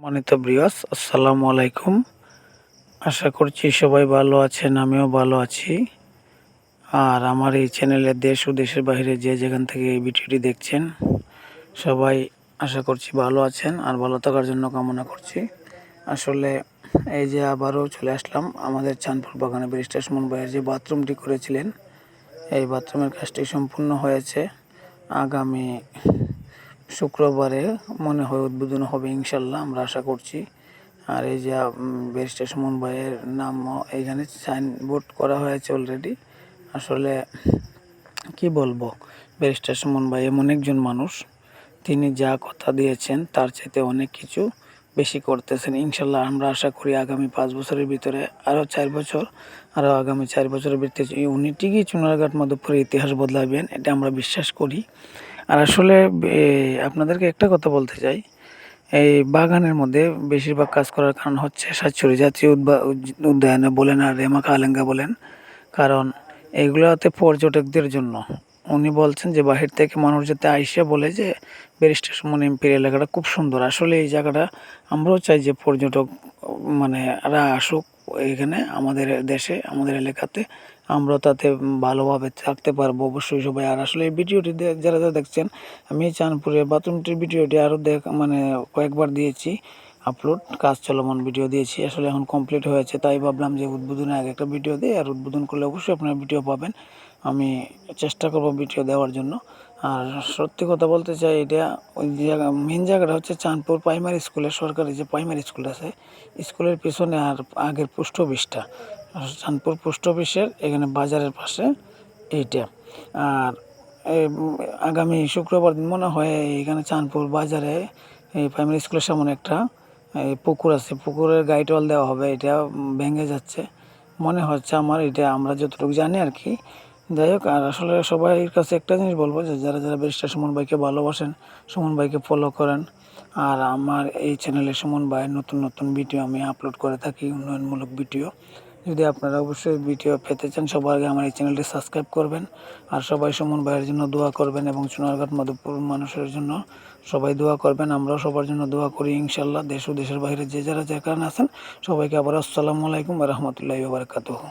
অনিত ব্রিয়াস আসসালামু আলাইকুম। আশা করছি সবাই ভালো আছেন, আমিও ভালো আছি। আর আমার এই চ্যানেলে দেশ ও দেশের বাইরে যে যেখান থেকে এই ভিডিওটি দেখছেন সবাই আশা করছি ভালো আছেন আর ভালো থাকার জন্য কামনা করছি। আসলে এই যে আবারও চলে আসলাম আমাদের চাঁদপুর বাগানে ব্যারিস্টার সুমন ভাইয়ের যে বাথরুমটি করেছিলেন, এই বাথরুমের কাজটি সম্পূর্ণ হয়েছে। আগামী শুক্রবারে মনে হয় উদ্বোধন হবে ইনশাল্লাহ, আমরা আশা করছি। আর এই যে ব্যারিস্টার সুমন ভাইয়ের নাম এইখানে সাইনবোর্ড করা হয়েছে অলরেডি। আসলে কি বলবো, ব্যারিস্টার সুমন ভাই এমন একজন মানুষ, তিনি যা কথা দিয়েছেন তার চাইতে অনেক কিছু বেশি করতেছেন ইনশাল্লাহ। আমরা আশা করি আগামী 5 বছরের ভিতরে আরও 4 বছর, আরও আগামী 4 বছরের ভিতরে উনি ঠিকই চুনারঘাট মাধবপুরের ইতিহাস বদলাবেন, এটা আমরা বিশ্বাস করি। আর আসলে আপনাদেরকে একটা কথা বলতে চাই, এই বাগানের মধ্যে বেশিরভাগ কাজ করার কারণ হচ্ছে সাতছড়ি জাতীয় উদ্যানে বলেন আর রেমাকা আলেঙ্গা বলেন, কারণ এইগুলোতে পর্যটকদের জন্য। উনি বলছেন যে বাহির থেকে মানুষ যাতে আইসা বলে যে ব্যারিস্টার সুমন এমপির এলাকাটা খুব সুন্দর। আসলে এই জায়গাটা আমরাও চাই যে পর্যটক রা আসুক এখানে আমাদের দেশে, আমাদের এলাকাতে, আমরা তাতে ভালোভাবে থাকতে পারবো অবশ্যই সবাই। আর আসলে এই ভিডিওটি যারা যারা দেখছেন, আমি চাঁদপুরের বাথরুমটির ভিডিওটি আরও কয়েকবার দিয়েছি আপলোড, কাজ চলমান ভিডিও দিয়েছি। আসলে এখন কমপ্লিট হয়েছে, তাই ভাবলাম যে উদ্বোধনের আগে একটা ভিডিও দিই। আর উদ্বোধন করলে অবশ্যই আপনারা ভিডিও পাবেন, আমি চেষ্টা করব ভিডিও দেওয়ার জন্য। আর সত্যি কথা বলতে চাই, এটা ওই জায়গা মেন জায়গাটা হচ্ছে চাঁদপুর প্রাইমারি স্কুলের, সরকারি যে প্রাইমারি স্কুল আছে স্কুলের পিছনে আর আগের পোস্ট অফিসটা, চাঁদপুর পোস্ট অফিসের এখানে বাজারের পাশে এইটা। আর আগামী শুক্রবার দিন মনে হয় এখানে চাঁদপুর বাজারে এই প্রাইমারি স্কুলের সামনে একটা এই পুকুর আছে, পুকুরের গাইড ওয়াল দেওয়া হবে, এটা ভেঙে যাচ্ছে মনে হচ্ছে আমার, এটা আমরা যতটুকু জানি আর কি। যাই হোক, আর আসলে সবাইয়ের কাছে একটা জিনিস বলবো যে যারা যারা ব্যারিস্টার সুমন ভাইকে ভালোবাসেন, সুমন ভাইকে ফলো করেন। আর আমার এই চ্যানেলে সুমন ভাইয়ের নতুন নতুন ভিডিও আমি আপলোড করে থাকি, উন্নয়নমূলক ভিডিও। যদি আপনারা অবশ্যই ভিডিও পেতে চান সবার আগে আমার এই চ্যানেলটি সাবস্ক্রাইব করবেন। আর সবাই সুমন ভাইয়ের জন্য দোয়া করবেন এবং চুনারঘাট মাধবপুর মানুষের জন্য সবাই দোয়া করবেন। আমরাও সবার জন্য দোয়া করি ইনশাল্লাহ। দেশ ও দেশের বাইরে যে যারা যেখানে আছেন সবাইকে আবার আসসালামু আলাইকুম ওয়া রাহমাতুল্লাহি ওয়া বারাকাতুহু।